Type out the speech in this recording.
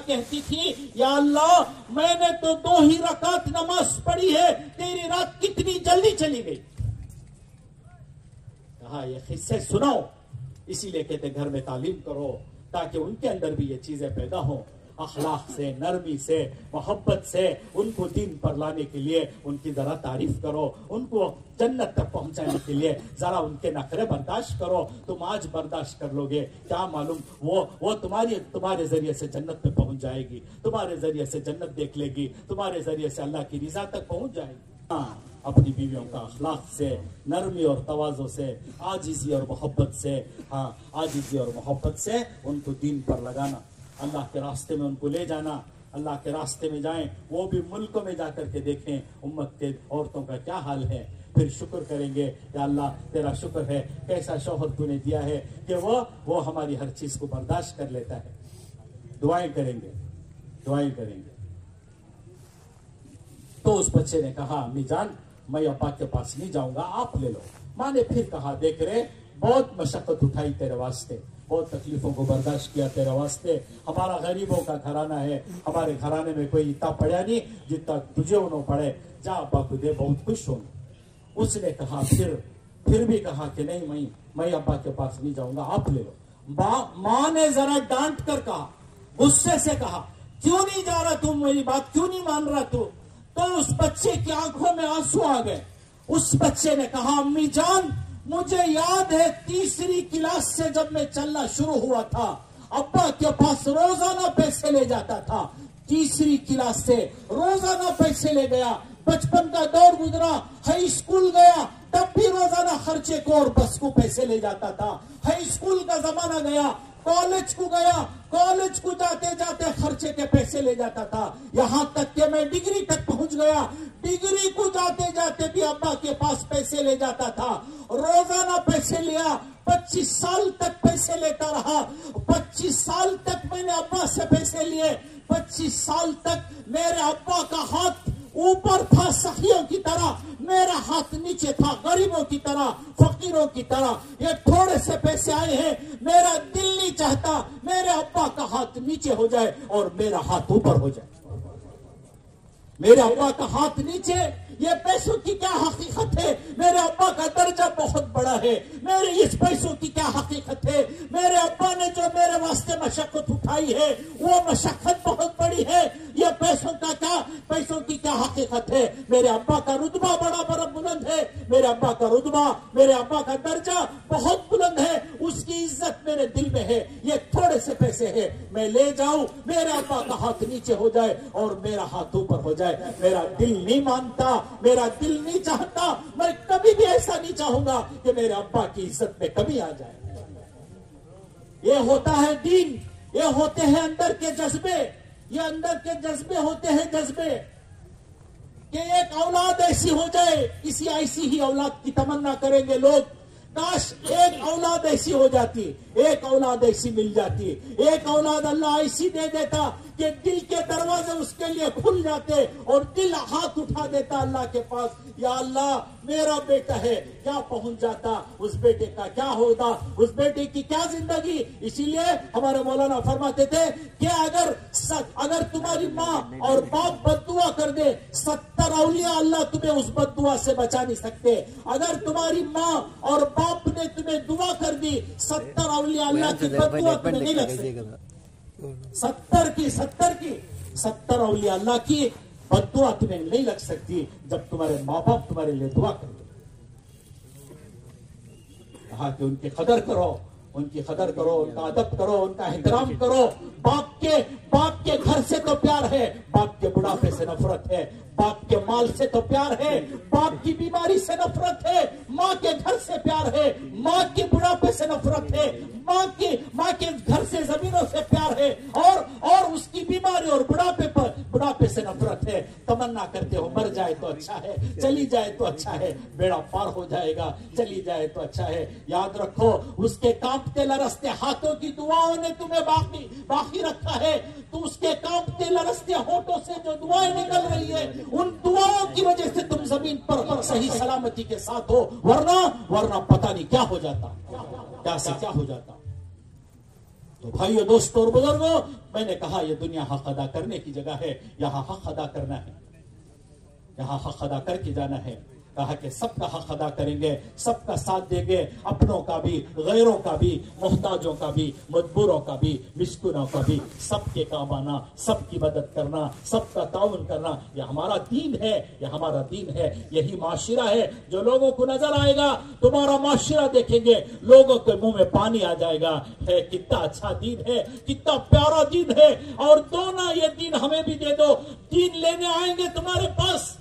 کہتی تھی یا اللہ میں نے تو 2 ہی رکعت نماز پڑھی ہے، تیری رات کتنی جلدی چلی گئی. کہا یہ قصے سناؤ، اسی لیے کہتے گھر میں تعلیم کرو تاکہ ان کے اندر بھی یہ چیزیں پیدا ہوں، اخلاق سے، نرمی سے، محبت سے ان کو دین پر لانے کے لیے ان کی ذرا تعریف کرو، ان کو جنت تک پہنچانے کے لیے ذرا ان کے نخرے برداشت کرو. تم آج برداشت کر لو گے، کیا معلوم وہ تمہارے ذریعے سے جنت پہ پہنچ جائے گی، تمہارے ذریعے سے جنت دیکھ لے گی، تمہارے ذریعے سے اللہ کی رضا تک پہنچ جائے گی. اپنی بیویوں کا اخلاق سے، نرمی اور تواضع سے، عاجزی اور محبت سے، عاجزی اور محبت سے ان کو دین پر لگانا، اللہ کے راستے میں ان کو لے جانا. اللہ کے راستے میں جائیں، وہ بھی ملکوں میں جا کر کے دیکھیں امت کے عورتوں کا کیا حال ہے، پھر شکر کریں گے کہ اللہ تیرا شکر ہے، کیسا شوہر تو نے دیا ہے کہ وہ ہماری ہر چیز کو برداشت کر لیتا ہے. دعائیں کریں گے، دعائیں کریں گے. تو اس بچے نے کہا امی جان میں ابا کے پاس نہیں جاؤں گا، آپ لے لو. ماں نے پھر کہا دیکھ رہے بہت مشقت اٹھائی تیرے واسطے، بہت تکلیفوں کو برداشت کیا تیرے واسطے، ہمارا غریبوں کا گھرانہ ہے، ہمارے گھرانے میں کوئی اتنا پڑھا نہیں جتنا تجھے انہوں پڑھے، جا ابا کو دے، بہت خوش ہوں. اس نے کہا پھر بھی کہا کہ نہیں میں ابا کے پاس نہیں جاؤں گا، آپ لے لو. ماں نے ذرا ڈانٹ کر کہا، غصے سے کہا کیوں نہیں جا رہا تم، میری بات کیوں نہیں مان رہا تو اس بچے کی آنکھوں میں آنسو آ گئے. اس بچے نے کہا امی جان مجھے یاد ہے 3ری کلاس سے جب میں چلنا شروع ہوا تھا ابا کے پاس روزانہ پیسے لے جاتا تھا، 3ری کلاس سے روزانہ پیسے لے گیا. بچپن کا دور گزرا، ہائی اسکول گیا تب بھی روزانہ خرچے کو اور بس کو پیسے لے جاتا تھا. ہائی اسکول کا زمانہ گیا، کالج کو گیا، کالج کو جاتے جاتے خرچے کے پیسے لے جاتا تھا. یہاں تک کہ میں ڈگری تک پہنچ گیا، ڈگری کو جاتے جاتے بھی ابا کے پاس پیسے لے جاتا تھا، روزانہ پیسے لیا. 25 سال تک پیسے لیتا رہا. 25 سال تک میں نے ابا سے پیسے لیے. 25 سال تک میرے ابا کا ہاتھ اوپر تھا سخیوں کی طرح، میرا ہاتھ نیچے تھا غریبوں کی طرح، فقیروں کی طرح. یہ تھوڑے سے پیسے آئے ہیں، میرا دل نہیں چاہتا میرے ابا کا ہاتھ نیچے ہو جائے اور میرا ہاتھ اوپر ہو جائے. میرے ابا کا ہاتھ نیچے، یہ پیسوں کی کیا حقیقت ہے؟ میرے ابا کا درجہ بہت بڑا ہے. میرے اس پیسوں کی کیا حقیقت ہے؟ میرے ابا نے جو میرے واسطے مشقت اٹھائی ہے وہ مشقت بہت بڑی ہے. یہ پیسوں کی کیا حقیقت ہے؟ میرے ابا کا رتبہ بڑا بلند ہے، میرے ابا کا رتبہ، میرے ابا کا درجہ بہت بلند ہے، اس کی عزت میرے دل میں ہے. یہ تھوڑے سے پیسے ہیں، میں لے جاؤں میرے ابا کا ہاتھ نیچے ہو جائے اور میرا ہاتھ اوپر ہو جائے. میرا دل نہیں مانتا، میرا دل نہیں چاہتا، میں کبھی بھی ایسا نہیں چاہوں گا کہ میرے ابا کی عزت میں کمی آ جائے. یہ ہوتا ہے دین، یہ ہوتے ہیں اندر کے جذبے، یہ اندر کے جذبے ہوتے ہیں، جذبے کہ ایک اولاد ایسی ہو جائے. کسی ایسی ہی اولاد کی تمنا کریں گے لوگ، کاش ایک اولاد ایسی ہو جاتی، ایک اولاد ایسی مل جاتی، ایک اولاد اللہ ایسی دے دیتا کہ دل کے دروازے اس کے لیے کھل جاتے اور دل ہاتھ اٹھا دیتا اللہ کے پاس، یا اللہ میرا بیٹا ہے. کیا پہنچ جاتا، اس بیٹے کا کیا ہوگا، اس بیٹے کی کیا زندگی. اسی لیے ہمارے مولانا فرماتے تھے کہ اگر تمہاری ماں اور باپ بد دعا کر دے، 70 اولیاء اللہ تمہیں اس بد دعا سے بچا نہیں سکتے. اگر تمہاری ماں اور باپ نے تمہیں دعا کر دی، 70 اولیاء اللہ کی بد دعا تمہیں نہیں لگ سکتی. 70 اولیاء اللہ کی بد دعا تمہیں نہیں لگ سکتی جب تمہارے ماں باپ تمہارے لیے دعا کریں. کہا کہ ان کی قدر کرو، ان کی قدر کرو، ان کا ادب کرو، ان کا احترام کرو. باپ کے گھر سے تو پیار ہے، باپ کے بڑھاپے سے نفرت ہے. باپ کے مال سے تو پیار ہے، باپ کی بیماری سے نفرت ہے. ماں کے گھر سے پیار ہے، ماں کے بڑھاپے سے نفرت ہے. ماں کے گھر سے زمینوں سے پیار ہے اور اس کی بیماری اور بڑھاپے سے نفرت ہے. تمنا کرتے ہو مر جائے تو اچھا ہے، چلی جائے تو اچھا ہے، بیڑا پار ہو جائے گا، چلی جائے تو اچھا ہے. یاد رکھو اس کے کانپتے لرزتے ہاتھوں کی دعاؤں نے تمہیں باقی رکھا ہے. تو اس کے کانپتے لرزتے ہونٹوں سے جو دعائیں نکل رہی ہے، ان دعاؤں کی وجہ سے تم زمین پر صحیح سلامتی کے ساتھ ہو، ورنہ پتہ نہیں کیا ہو جاتا، کیا ہو جاتا. تو بھائیو دوستوں اور بزرگوں، میں نے کہا یہ دنیا حق ادا کرنے کی جگہ ہے، یہاں حق ادا کرنا ہے، یہاں حق ادا کر کے جانا ہے۔ کہا کہ سب کا حق ادا کریں گے، سب کا ساتھ دیں گے، اپنوں کا بھی، غیروں کا بھی، محتاجوں کا بھی، مجبوروں کا بھی، مسکینوں کا بھی، سب کے کام آنا، سب کی مدد کرنا، سب کا تعاون کرنا، یہ ہمارا دین ہے، یہ ہمارا دین ہے، یہی معاشرہ ہے جو لوگوں کو نظر آئے گا۔ تمہارا معاشرہ دیکھیں گے، لوگوں کے منہ میں پانی آ جائے گا، ہے کتنا اچھا دین ہے، کتنا پیارا دین ہے، اور دو نا یہ دین ہمیں بھی دے دو۔ دین لینے آئیں گے تمہارے پاس،